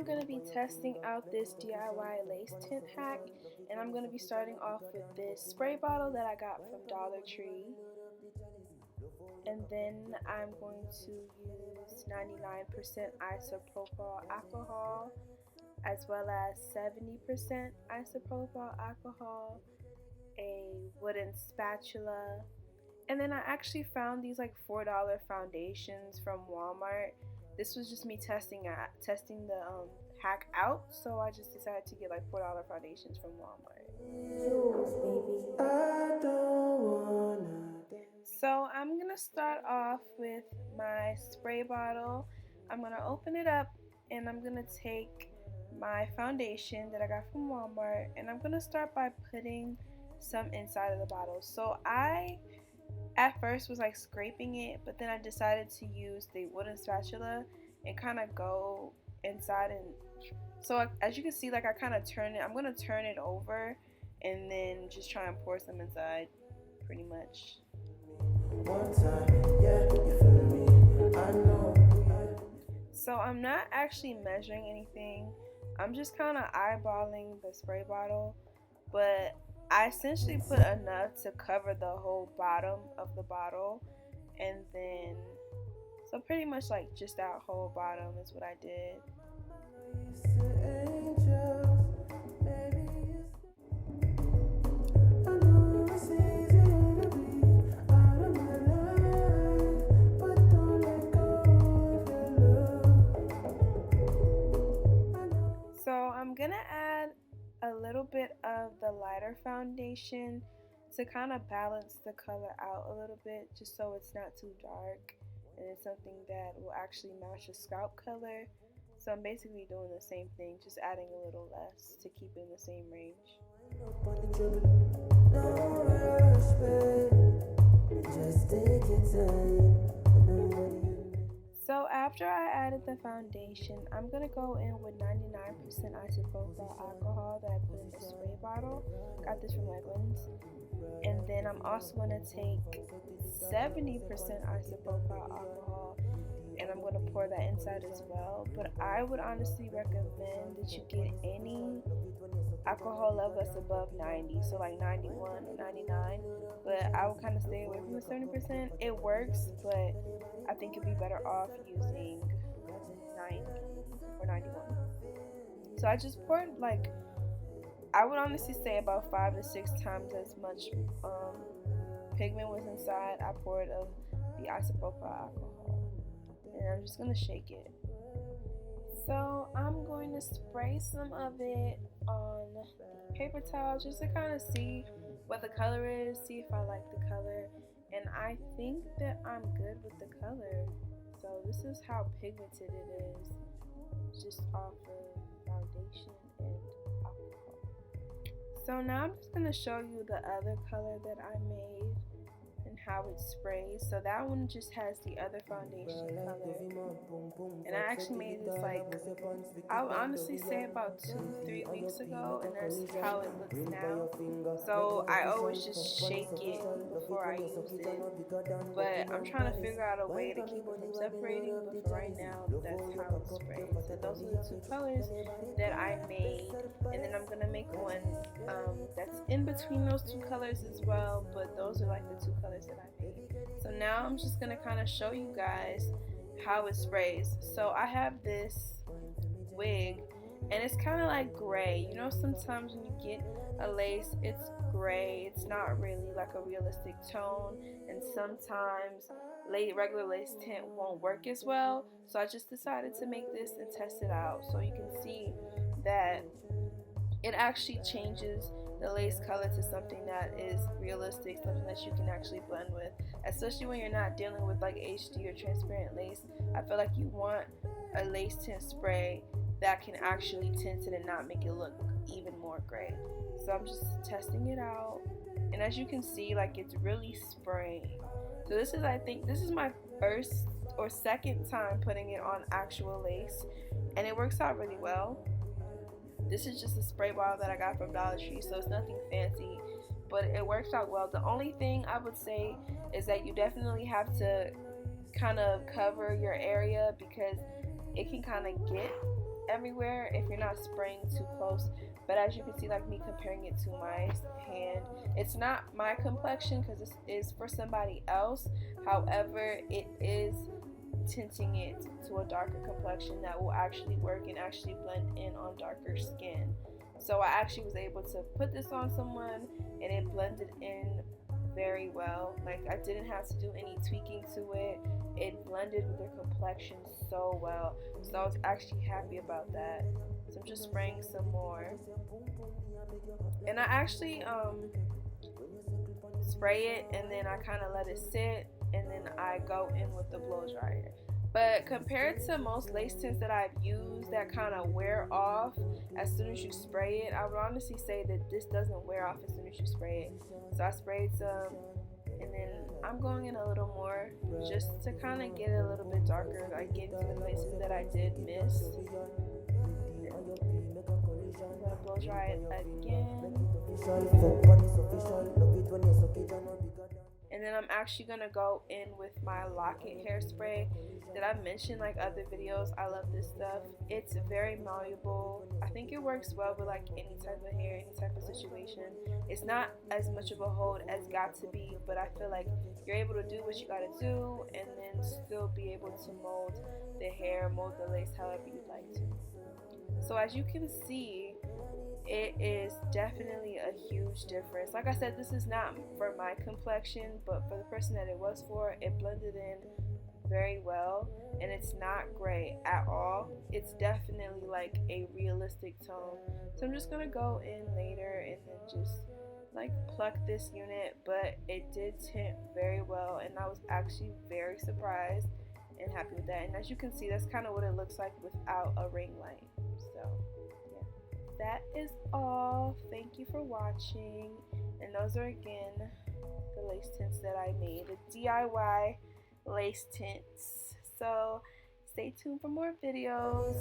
I'm going to be testing out this DIY lace tint hack, and I'm going to be starting off with this spray bottle that I got from Dollar Tree, and then I'm going to use 99% isopropyl alcohol as well as 70% isopropyl alcohol, a wooden spatula, and then I actually found these like $4 foundations from Walmart. This was just me testing the hack out, so I just decided to get like $4 foundations from Walmart. So I'm gonna start off with my spray bottle. I'm gonna open it up and I'm gonna take my foundation that I got from Walmart, and I'm gonna start by putting some inside of the bottle. So I at first was like scraping it, but then I decided to use the wooden spatula and kind of go inside, and so as you can see, like I kind of turn it. I'm gonna turn it over and then just try and pour some inside, pretty much. So I'm not actually measuring anything. I'm just kind of eyeballing the spray bottle, but I essentially put enough to cover the whole bottom of the bottle, and then so pretty much like just that whole bottom is what I did. So I'm gonna add a little bit of the lighter foundation to kind of balance the color out a little bit, just so it's not too dark and it's something that will actually match the scalp color. So I'm basically doing the same thing, just adding a little less to keep it in the same range. So after I added the foundation, I'm going to go in with 99% isopropyl alcohol that I put in the spray bottle. Got this from Wegmans. And then I'm also going to take 70% isopropyl alcohol, and I'm going to pour that inside as well. But I would honestly recommend that you get any alcohol level that's above 90, so like 91 or 99, but I would kind of stay away from the 70%. It works, but I think you'd be better off using 90 or 91. So I just poured, like, I would honestly say about 5 to 6 times as much pigment was inside. I poured of the isopropyl alcohol, and I'm just gonna shake it. So I'm going to spray some of it on paper towel just to kind of see what the color is, see if I like the color, and I think that I'm good with the color. So this is how pigmented it is, just off of foundation and alcohol. So now I'm just going to show you the other color that I made and how it sprays. So that one just has the other foundation color, and I actually made this like, I would honestly say about 2-3 weeks ago, and that's how it looks now. So I always just shake it before I use it, but I'm trying to figure out a way to keep it from separating, but for right now that's how it sprays. So those are the two colors that I made, and then I'm going to make one that's in between those two colors as well, but those are like the two colors that I made. So now I'm just going to kind of show you guys how it sprays. So I have this wig, and it's kind of like gray. You know, sometimes when you get a lace, it's gray. It's not really like a realistic tone, and sometimes regular lace tint won't work as well. So I just decided to make this and test it out, so you can see that it actually changes the lace color to something that is realistic, something that you can actually blend with, especially when you're not dealing with like HD or transparent lace. I feel like you want a lace tint spray that can actually tint it and not make it look even more gray. So I'm just testing it out, and as you can see, like, it's really spraying. So this is, I think this is my first or second time putting it on actual lace, and it works out really well. This is just a spray bottle that I got from Dollar Tree, so it's nothing fancy, but it works out well. The only thing I would say is that you definitely have to kind of cover your area, because it can kind of get everywhere if you're not spraying too close. But as you can see, like me comparing it to my hand, it's not my complexion because this is for somebody else. However, it is tinting it to a darker complexion that will actually work and actually blend in on darker skin. So I actually was able to put this on someone and it blended in very well. Like I didn't have to do any tweaking to it. It blended with their complexion so well. So I was actually happy about that. So I'm just spraying some more. And I actually spray it and then I kind of let it sit and then I go in with the blow dryer. But compared to most lace tints that I've used that kind of wear off as soon as you spray it, I would honestly say that this doesn't wear off as soon as you spray it. So I sprayed some and then I'm going in a little more just to kind of get it a little bit darker, like get to the places that I did miss. I'm gonna blow dry it again. And then I'm actually gonna go in with my locket hairspray that I mentioned like other videos. I love this stuff. It's very malleable. I think it works well with like any type of hair, any type of situation. It's not as much of a hold as got to be, but I feel like you're able to do what you gotta do and then still be able to mold the hair, mold the lace however you'd like to. So as you can see, it is definitely a huge difference. Like I said, this is not for my complexion, but for the person that it was for, it blended in very well and it's not gray at all. It's definitely like a realistic tone. So I'm just gonna go in later and then just like pluck this unit, but it did tint very well and I was actually very surprised and happy with that. And as you can see, that's kind of what it looks like without a ring light. So that is all. Thank you for watching, and those are again the lace tints that I made, the DIY lace tints. So stay tuned for more videos.